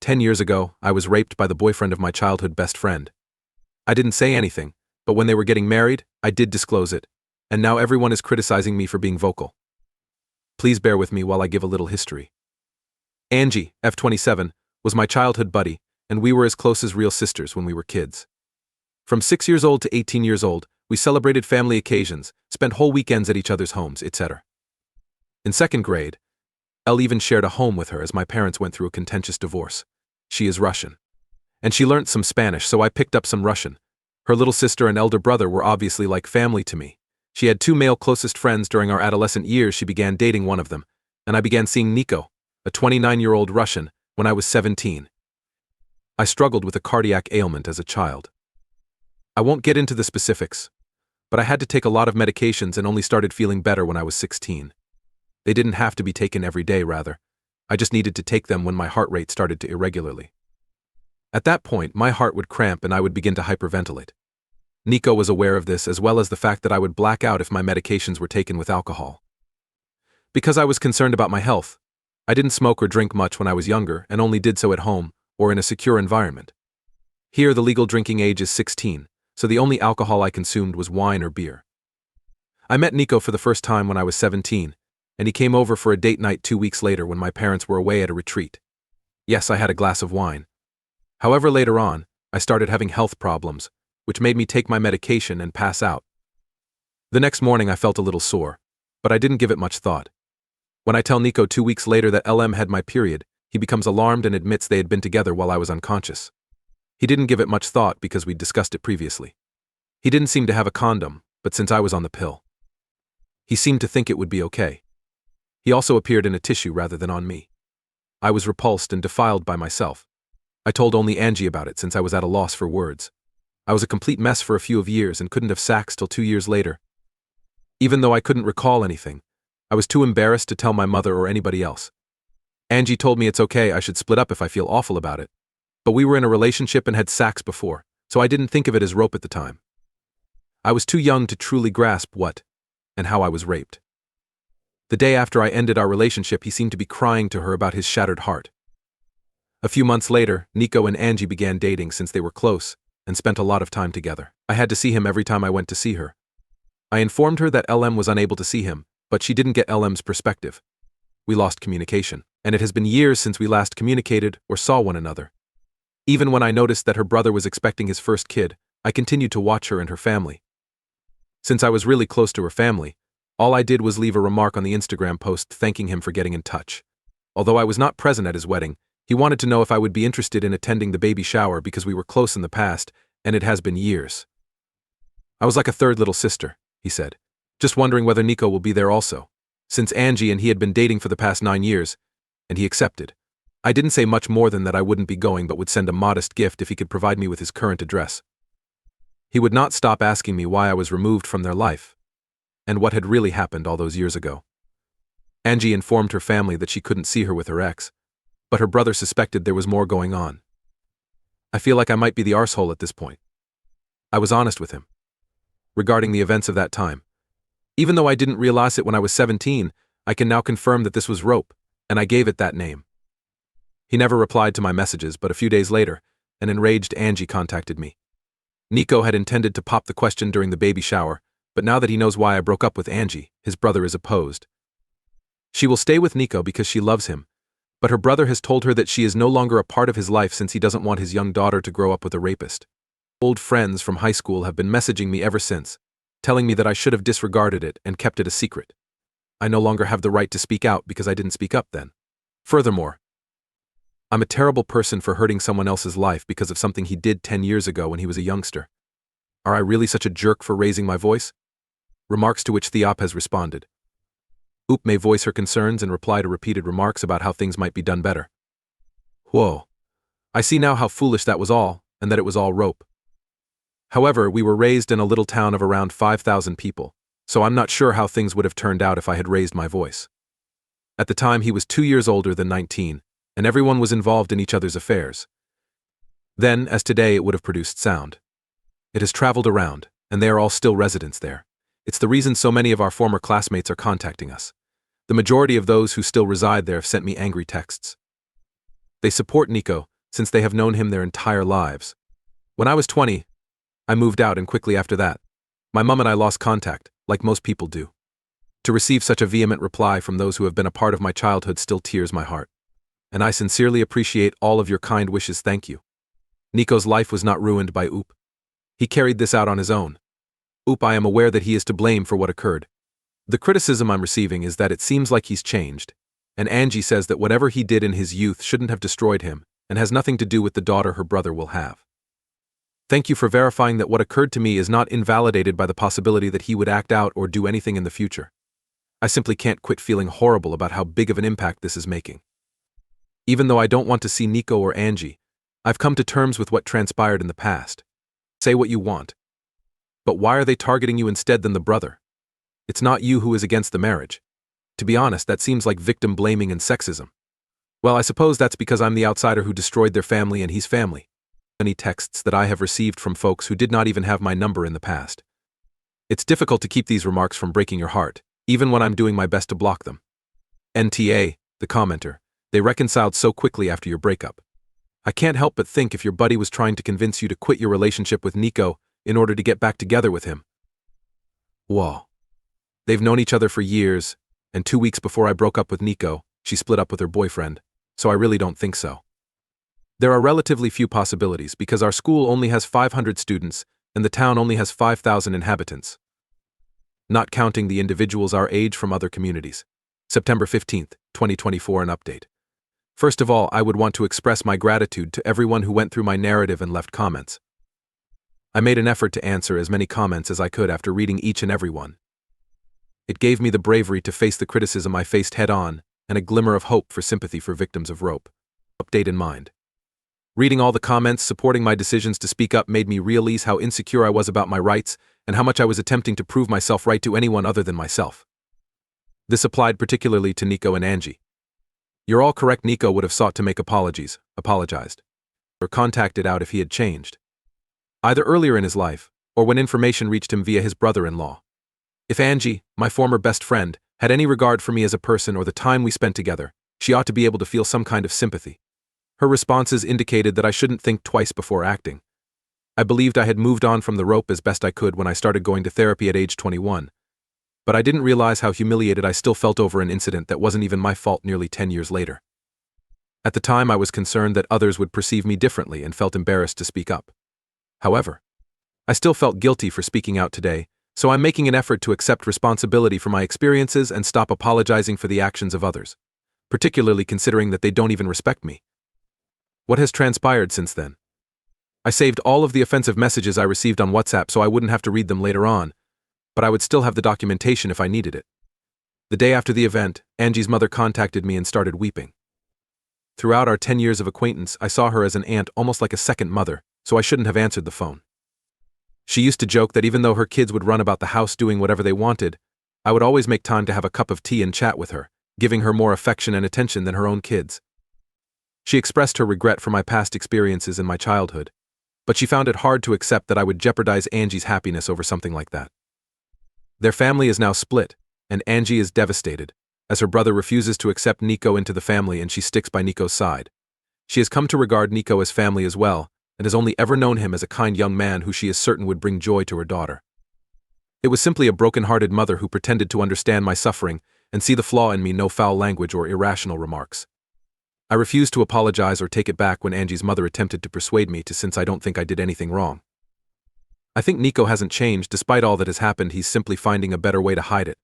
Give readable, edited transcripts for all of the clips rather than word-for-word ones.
10 years ago, I was raped by the boyfriend of my childhood best friend. I didn't say anything, but when they were getting married, I did disclose it, and now everyone is criticizing me for being vocal. Please bear with me while I give a little history. Angie, F27, was my childhood buddy, and we were as close as real sisters when we were kids. From 6 years old to 18 years old, we celebrated family occasions, spent whole weekends at each other's homes, etc. In second grade, Elle even shared a home with her as my parents went through a contentious divorce. She is Russian. And she learnt some Spanish, so I picked up some Russian. Her little sister and elder brother were obviously like family to me. She had two male closest friends during our adolescent years. She began dating one of them, and I began seeing Nico, a 29-year-old Russian, when I was 17. I struggled with a cardiac ailment as a child. I won't get into the specifics, but I had to take a lot of medications and only started feeling better when I was 16. They didn't have to be taken every day, rather. I just needed to take them when my heart rate started to irregularly. At that point, my heart would cramp and I would begin to hyperventilate. Nico was aware of this, as well as the fact that I would black out if my medications were taken with alcohol. Because I was concerned about my health, I didn't smoke or drink much when I was younger and only did so at home or in a secure environment. Here, the legal drinking age is 16, so the only alcohol I consumed was wine or beer. I met Nico for the first time when I was 17, and he came over for a date night 2 weeks later when my parents were away at a retreat. Yes, I had a glass of wine. However, later on, I started having health problems, which made me take my medication and pass out. The next morning I felt a little sore, but I didn't give it much thought. When I tell Nico 2 weeks later that LM had my period, he becomes alarmed and admits they had been together while I was unconscious. He didn't give it much thought because we'd discussed it previously. He didn't seem to have a condom, but since I was on the pill, he seemed to think it would be okay. He also appeared in a tissue rather than on me. I was repulsed and defiled by myself. I told only Angie about it since I was at a loss for words. I was a complete mess for a few years and couldn't have sex till 2 years later. Even though I couldn't recall anything, I was too embarrassed to tell my mother or anybody else. Angie told me it's okay, I should split up if I feel awful about it. But we were in a relationship and had sex before, so I didn't think of it as rope at the time. I was too young to truly grasp what and how I was raped. The day after I ended our relationship, he seemed to be crying to her about his shattered heart. A few months later, Nico and Angie began dating since they were close and spent a lot of time together. I had to see him every time I went to see her. I informed her that LM was unable to see him, but she didn't get LM's perspective. We lost communication, and it has been years since we last communicated or saw one another. Even when I noticed that her brother was expecting his first kid, I continued to watch her and her family. Since I was really close to her family, all I did was leave a remark on the Instagram post thanking him for getting in touch. Although I was not present at his wedding, he wanted to know if I would be interested in attending the baby shower because we were close in the past, and it has been years. I was like a third little sister, he said, just wondering whether Nico will be there also, since Angie and he had been dating for the past 9 years, and he accepted. I didn't say much more than that I wouldn't be going but would send a modest gift if he could provide me with his current address. He would not stop asking me why I was removed from their life, and what had really happened all those years ago. Angie informed her family that she couldn't see her with her ex, but her brother suspected there was more going on. I feel like I might be the arsehole at this point. I was honest with him regarding the events of that time. Even though I didn't realize it when I was 17, I can now confirm that this was rope, and I gave it that name. He never replied to my messages, but a few days later, an enraged Angie contacted me. Nico had intended to pop the question during the baby shower, but now that he knows why I broke up with Angie, his brother is opposed. She will stay with Nico because she loves him, but her brother has told her that she is no longer a part of his life since he doesn't want his young daughter to grow up with a rapist. Old friends from high school have been messaging me ever since, telling me that I should have disregarded it and kept it a secret. I no longer have the right to speak out because I didn't speak up then. Furthermore, I'm a terrible person for hurting someone else's life because of something he did 10 years ago when he was a youngster. Are I really such a jerk for raising my voice? Remarks to which Theop has responded. Oop may voice her concerns and reply to repeated remarks about how things might be done better. Whoa. I see now how foolish that was all, and that it was all rope. However, we were raised in a little town of around 5,000 people, so I'm not sure how things would have turned out if I had raised my voice. At the time, he was 2 years older than 19, and everyone was involved in each other's affairs. Then, as today, it would have produced sound. It has traveled around, and they are all still residents there. It's the reason so many of our former classmates are contacting us. The majority of those who still reside there have sent me angry texts. They support Nico, since they have known him their entire lives. When I was 20, I moved out, and quickly after that, my mom and I lost contact, like most people do. To receive such a vehement reply from those who have been a part of my childhood still tears my heart. And I sincerely appreciate all of your kind wishes. Thank you. Nico's life was not ruined by Oop. He carried this out on his own. Oop, I am aware that he is to blame for what occurred. The criticism I'm receiving is that it seems like he's changed, and Angie says that whatever he did in his youth shouldn't have destroyed him and has nothing to do with the daughter her brother will have. Thank you for verifying that what occurred to me is not invalidated by the possibility that he would act out or do anything in the future. I simply can't quit feeling horrible about how big of an impact this is making. Even though I don't want to see Nico or Angie, I've come to terms with what transpired in the past. Say what you want. But why are they targeting you instead than the brother? It's not you who is against the marriage. To be honest, that seems like victim blaming and sexism. Well, I suppose that's because I'm the outsider who destroyed their family and he's family. Many texts that I have received from folks who did not even have my number in the past. It's difficult to keep these remarks from breaking your heart, even when I'm doing my best to block them. NTA, the commenter, they reconciled so quickly after your breakup. I can't help but think if your buddy was trying to convince you to quit your relationship with Nico in order to get back together with him. Whoa. They've known each other for years, and 2 weeks before I broke up with Nico, she split up with her boyfriend, so I really don't think so. There are relatively few possibilities because our school only has 500 students and the town only has 5,000 inhabitants. Not counting the individuals our age from other communities. September 15th, 2024, an update. First of all, I would want to express my gratitude to everyone who went through my narrative and left comments. I made an effort to answer as many comments as I could after reading each and every one. It gave me the bravery to face the criticism I faced head-on and a glimmer of hope for sympathy for victims of rape. Update in mind. Reading all the comments supporting my decisions to speak up made me realize how insecure I was about my rights and how much I was attempting to prove myself right to anyone other than myself. This applied particularly to Nico and Angie. You're all correct. Nico would have sought to make apologized, or contacted out if he had changed. Either earlier in his life, or when information reached him via his brother-in-law. If Angie, my former best friend, had any regard for me as a person or the time we spent together, she ought to be able to feel some kind of sympathy. Her responses indicated that I shouldn't think twice before acting. I believed I had moved on from the rope as best I could when I started going to therapy at age 21. But I didn't realize how humiliated I still felt over an incident that wasn't even my fault nearly 10 years later. At the time, I was concerned that others would perceive me differently and felt embarrassed to speak up. However, I still felt guilty for speaking out today, so I'm making an effort to accept responsibility for my experiences and stop apologizing for the actions of others, particularly considering that they don't even respect me. What has transpired since then? I saved all of the offensive messages I received on WhatsApp so I wouldn't have to read them later on, but I would still have the documentation if I needed it. The day after the event, Angie's mother contacted me and started weeping. Throughout our 10 years of acquaintance, I saw her as an aunt, almost like a second mother, so I shouldn't have answered the phone. She used to joke that even though her kids would run about the house doing whatever they wanted, I would always make time to have a cup of tea and chat with her, giving her more affection and attention than her own kids. She expressed her regret for my past experiences in my childhood, but she found it hard to accept that I would jeopardize Angie's happiness over something like that. Their family is now split, and Angie is devastated, as her brother refuses to accept Nico into the family and she sticks by Nico's side. She has come to regard Nico as family as well, and has only ever known him as a kind young man who she is certain would bring joy to her daughter. It was simply a broken-hearted mother who pretended to understand my suffering and see the flaw in me, no foul language or irrational remarks. I refused to apologize or take it back when Angie's mother attempted to persuade me to, since I don't think I did anything wrong. I think Nico hasn't changed. Despite all that has happened, he's simply finding a better way to hide it.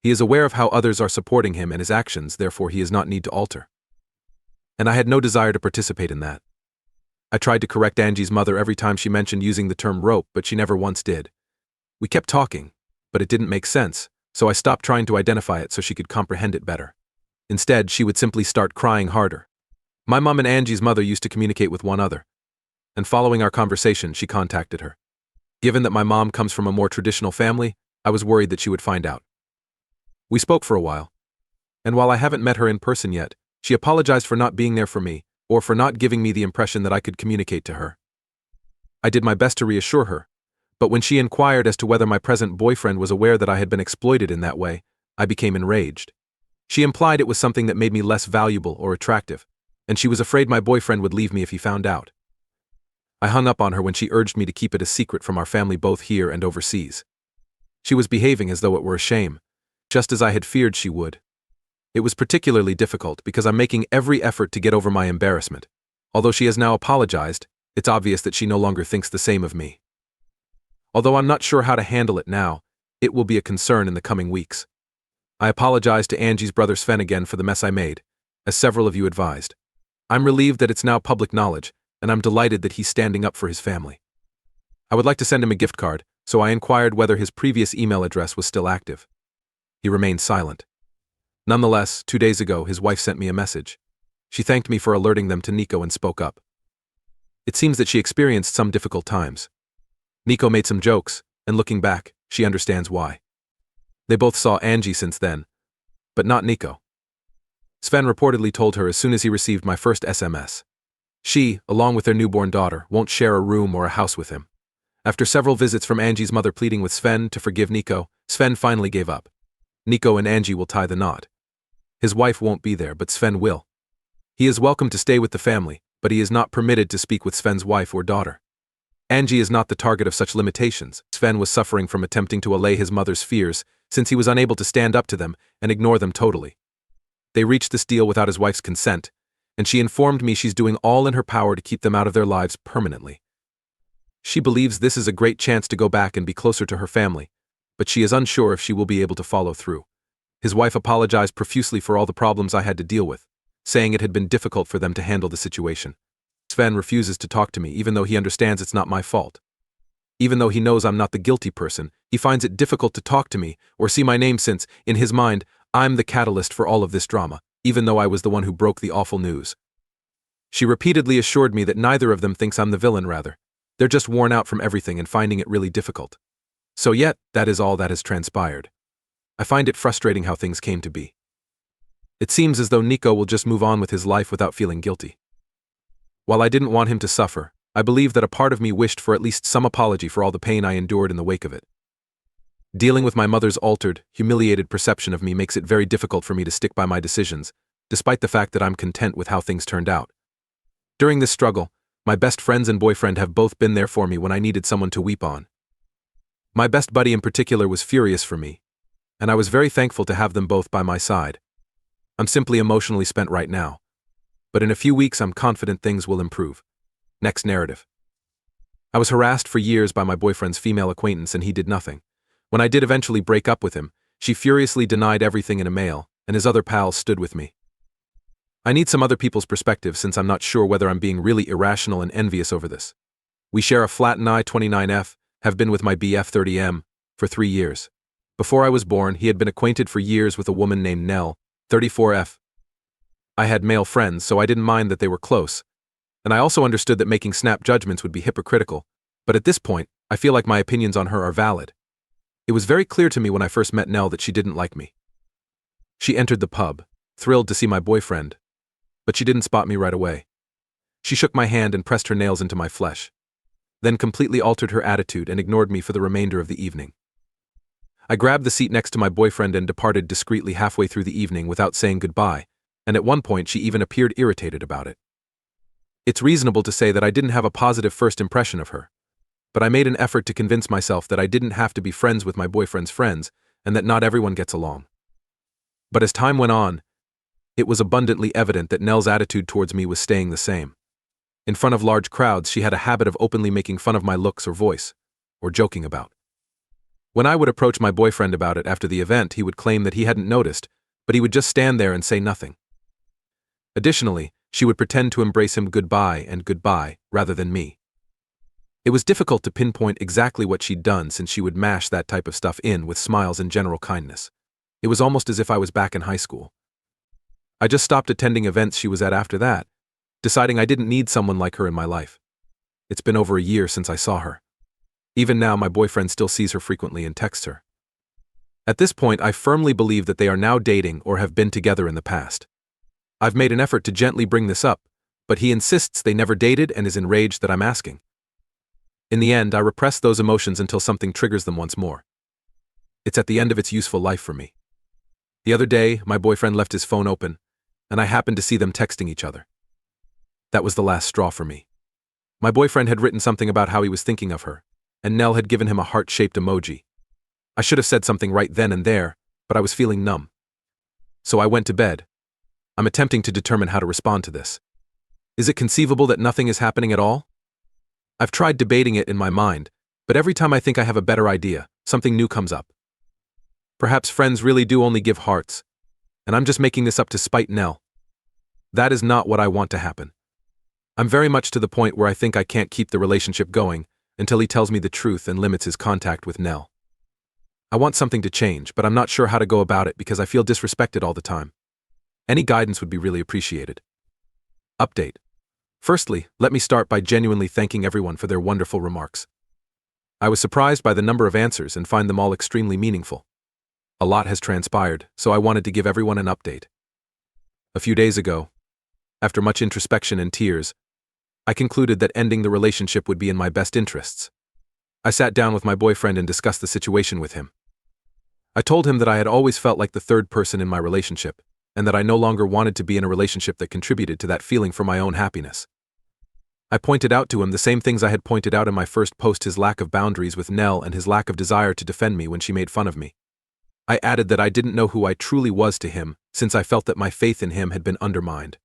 He is aware of how others are supporting him and his actions, therefore he does not need to alter. And I had no desire to participate in that. I tried to correct Angie's mother every time she mentioned using the term rope, but she never once did. We kept talking, but it didn't make sense, so I stopped trying to identify it so she could comprehend it better. Instead, she would simply start crying harder. My mom and Angie's mother used to communicate with one another, and following our conversation, she contacted her. Given that my mom comes from a more traditional family, I was worried that she would find out. We spoke for a while, and while I haven't met her in person yet, she apologized for not being there for me, or for not giving me the impression that I could communicate to her. I did my best to reassure her, but when she inquired as to whether my present boyfriend was aware that I had been exploited in that way, I became enraged. She implied it was something that made me less valuable or attractive, and she was afraid my boyfriend would leave me if he found out. I hung up on her when she urged me to keep it a secret from our family both here and overseas. She was behaving as though it were a shame, just as I had feared she would. It was particularly difficult because I'm making every effort to get over my embarrassment. Although she has now apologized, it's obvious that she no longer thinks the same of me. Although I'm not sure how to handle it now, it will be a concern in the coming weeks. I apologize to Angie's brother Sven again for the mess I made, as several of you advised. I'm relieved that it's now public knowledge, and I'm delighted that he's standing up for his family. I would like to send him a gift card, so I inquired whether his previous email address was still active. He remained silent. Nonetheless, 2 days ago, his wife sent me a message. She thanked me for alerting them to Nico and spoke up. It seems that she experienced some difficult times. Nico made some jokes, and looking back, she understands why. They both saw Angie since then, but not Nico. Sven reportedly told her as soon as he received my first SMS. She, along with their newborn daughter, won't share a room or a house with him. After several visits from Angie's mother pleading with Sven to forgive Nico, Sven finally gave up. Nico and Angie will tie the knot. His wife won't be there, but Sven will. He is welcome to stay with the family, but he is not permitted to speak with Sven's wife or daughter. Angie is not the target of such limitations. Sven was suffering from attempting to allay his mother's fears, since he was unable to stand up to them and ignore them totally. They reached this deal without his wife's consent, and she informed me she's doing all in her power to keep them out of their lives permanently. She believes this is a great chance to go back and be closer to her family, but she is unsure if she will be able to follow through. His wife apologized profusely for all the problems I had to deal with, saying it had been difficult for them to handle the situation. Sven refuses to talk to me even though he understands it's not my fault. Even though he knows I'm not the guilty person, he finds it difficult to talk to me or see my name since, in his mind, I'm the catalyst for all of this drama, even though I was the one who broke the awful news. She repeatedly assured me that neither of them thinks I'm the villain, rather. They're just worn out from everything and finding it really difficult. So yet, that is all that has transpired. I find it frustrating how things came to be. It seems as though Nico will just move on with his life without feeling guilty. While I didn't want him to suffer, I believe that a part of me wished for at least some apology for all the pain I endured in the wake of it. Dealing with my mother's altered, humiliated perception of me makes it very difficult for me to stick by my decisions, despite the fact that I'm content with how things turned out. During this struggle, my best friends and boyfriend have both been there for me when I needed someone to weep on. My best buddy in particular was furious for me, and I was very thankful to have them both by my side. I'm simply emotionally spent right now, but in a few weeks I'm confident things will improve. Next narrative. I was harassed for years by my boyfriend's female acquaintance and he did nothing. When I did eventually break up with him, she furiously denied everything in a mail, and his other pals stood with me. I need some other people's perspective since I'm not sure whether I'm being really irrational and envious over this. We share a flat and I, 29F, have been with my BF 30M for 3 years. Before I was born, he had been acquainted for years with a woman named Nell, 34F. I had male friends, so I didn't mind that they were close, and I also understood that making snap judgments would be hypocritical, but at this point, I feel like my opinions on her are valid. It was very clear to me when I first met Nell that she didn't like me. She entered the pub, thrilled to see my boyfriend, but she didn't spot me right away. She shook my hand and pressed her nails into my flesh, then completely altered her attitude and ignored me for the remainder of the evening. I grabbed the seat next to my boyfriend and departed discreetly halfway through the evening without saying goodbye, and at one point she even appeared irritated about it. It's reasonable to say that I didn't have a positive first impression of her, but I made an effort to convince myself that I didn't have to be friends with my boyfriend's friends and that not everyone gets along. But as time went on, it was abundantly evident that Nell's attitude towards me was staying the same. In front of large crowds, she had a habit of openly making fun of my looks or voice, or joking about. When I would approach my boyfriend about it after the event, he would claim that he hadn't noticed, but he would just stand there and say nothing. Additionally, she would pretend to embrace him goodbye and goodbye rather than me. It was difficult to pinpoint exactly what she'd done since she would mash that type of stuff in with smiles and general kindness. It was almost as if I was back in high school. I just stopped attending events she was at after that, deciding I didn't need someone like her in my life. It's been over a year since I saw her. Even now, my boyfriend still sees her frequently and texts her. At this point, I firmly believe that they are now dating or have been together in the past. I've made an effort to gently bring this up, but he insists they never dated and is enraged that I'm asking. In the end, I repress those emotions until something triggers them once more. It's at the end of its useful life for me. The other day, my boyfriend left his phone open, and I happened to see them texting each other. That was the last straw for me. My boyfriend had written something about how he was thinking of her, and Nell had given him a heart-shaped emoji. I should have said something right then and there, but I was feeling numb. So I went to bed. I'm attempting to determine how to respond to this. Is it conceivable that nothing is happening at all? I've tried debating it in my mind, but every time I think I have a better idea, something new comes up. Perhaps friends really do only give hearts, and I'm just making this up to spite Nell. That is not what I want to happen. I'm very much to the point where I think I can't keep the relationship going until he tells me the truth and limits his contact with Nell. I want something to change, but I'm not sure how to go about it because I feel disrespected all the time. Any guidance would be really appreciated. Update. Firstly, let me start by genuinely thanking everyone for their wonderful remarks. I was surprised by the number of answers and find them all extremely meaningful. A lot has transpired, so I wanted to give everyone an update. A few days ago, after much introspection and tears, I concluded that ending the relationship would be in my best interests. I sat down with my boyfriend and discussed the situation with him. I told him that I had always felt like the third person in my relationship, and that I no longer wanted to be in a relationship that contributed to that feeling for my own happiness. I pointed out to him the same things I had pointed out in my first post: his lack of boundaries with Nell and his lack of desire to defend me when she made fun of me. I added that I didn't know who I truly was to him, since I felt that my faith in him had been undermined.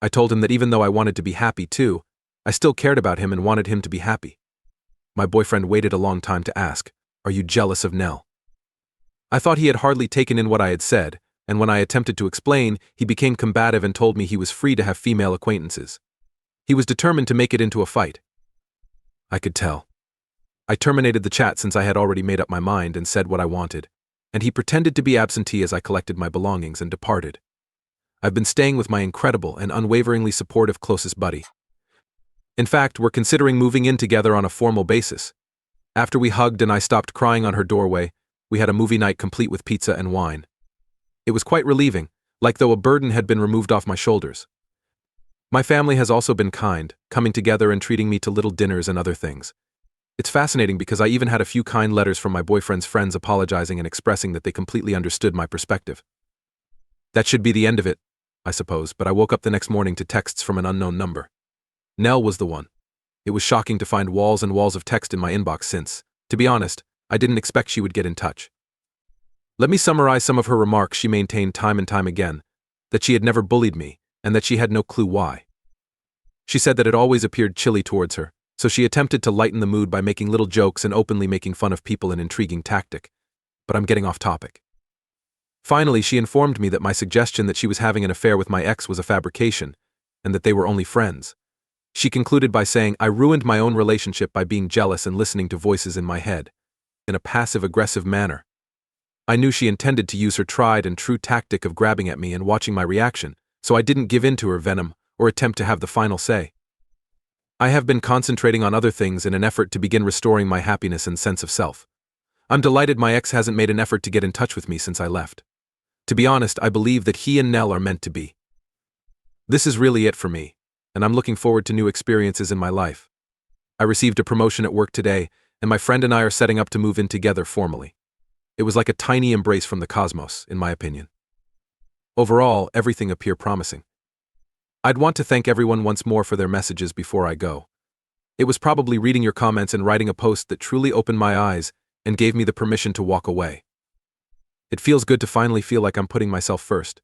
I told him that even though I wanted to be happy too, I still cared about him and wanted him to be happy. My boyfriend waited a long time to ask, "Are you jealous of Nell?" I thought he had hardly taken in what I had said, and when I attempted to explain, he became combative and told me he was free to have female acquaintances. He was determined to make it into a fight. I could tell. I terminated the chat since I had already made up my mind and said what I wanted, and he pretended to be absentee as I collected my belongings and departed. I've been staying with my incredible and unwaveringly supportive closest buddy. In fact, we're considering moving in together on a formal basis. After we hugged and I stopped crying on her doorway, we had a movie night complete with pizza and wine. It was quite relieving, like though a burden had been removed off my shoulders. My family has also been kind, coming together and treating me to little dinners and other things. It's fascinating because I even had a few kind letters from my boyfriend's friends apologizing and expressing that they completely understood my perspective. That should be the end of it, I suppose, but I woke up the next morning to texts from an unknown number. Nell was the one. It was shocking to find walls and walls of text in my inbox since, to be honest, I didn't expect she would get in touch. Let me summarize some of her remarks. She maintained time and time again that she had never bullied me and that she had no clue why. She said that it always appeared chilly towards her, so she attempted to lighten the mood by making little jokes and openly making fun of people, an intriguing tactic. But I'm getting off topic. Finally, she informed me that my suggestion that she was having an affair with my ex was a fabrication, and that they were only friends. She concluded by saying, "I ruined my own relationship by being jealous and listening to voices in my head," in a passive-aggressive manner. I knew she intended to use her tried and true tactic of grabbing at me and watching my reaction, so I didn't give in to her venom or attempt to have the final say. I have been concentrating on other things in an effort to begin restoring my happiness and sense of self. I'm delighted my ex hasn't made an effort to get in touch with me since I left. To be honest, I believe that he and Nell are meant to be. This is really it for me, and I'm looking forward to new experiences in my life. I received a promotion at work today, and my friend and I are setting up to move in together formally. It was like a tiny embrace from the cosmos, in my opinion. Overall, everything appeared promising. I'd want to thank everyone once more for their messages before I go. It was probably reading your comments and writing a post that truly opened my eyes and gave me the permission to walk away. It feels good to finally feel like I'm putting myself first.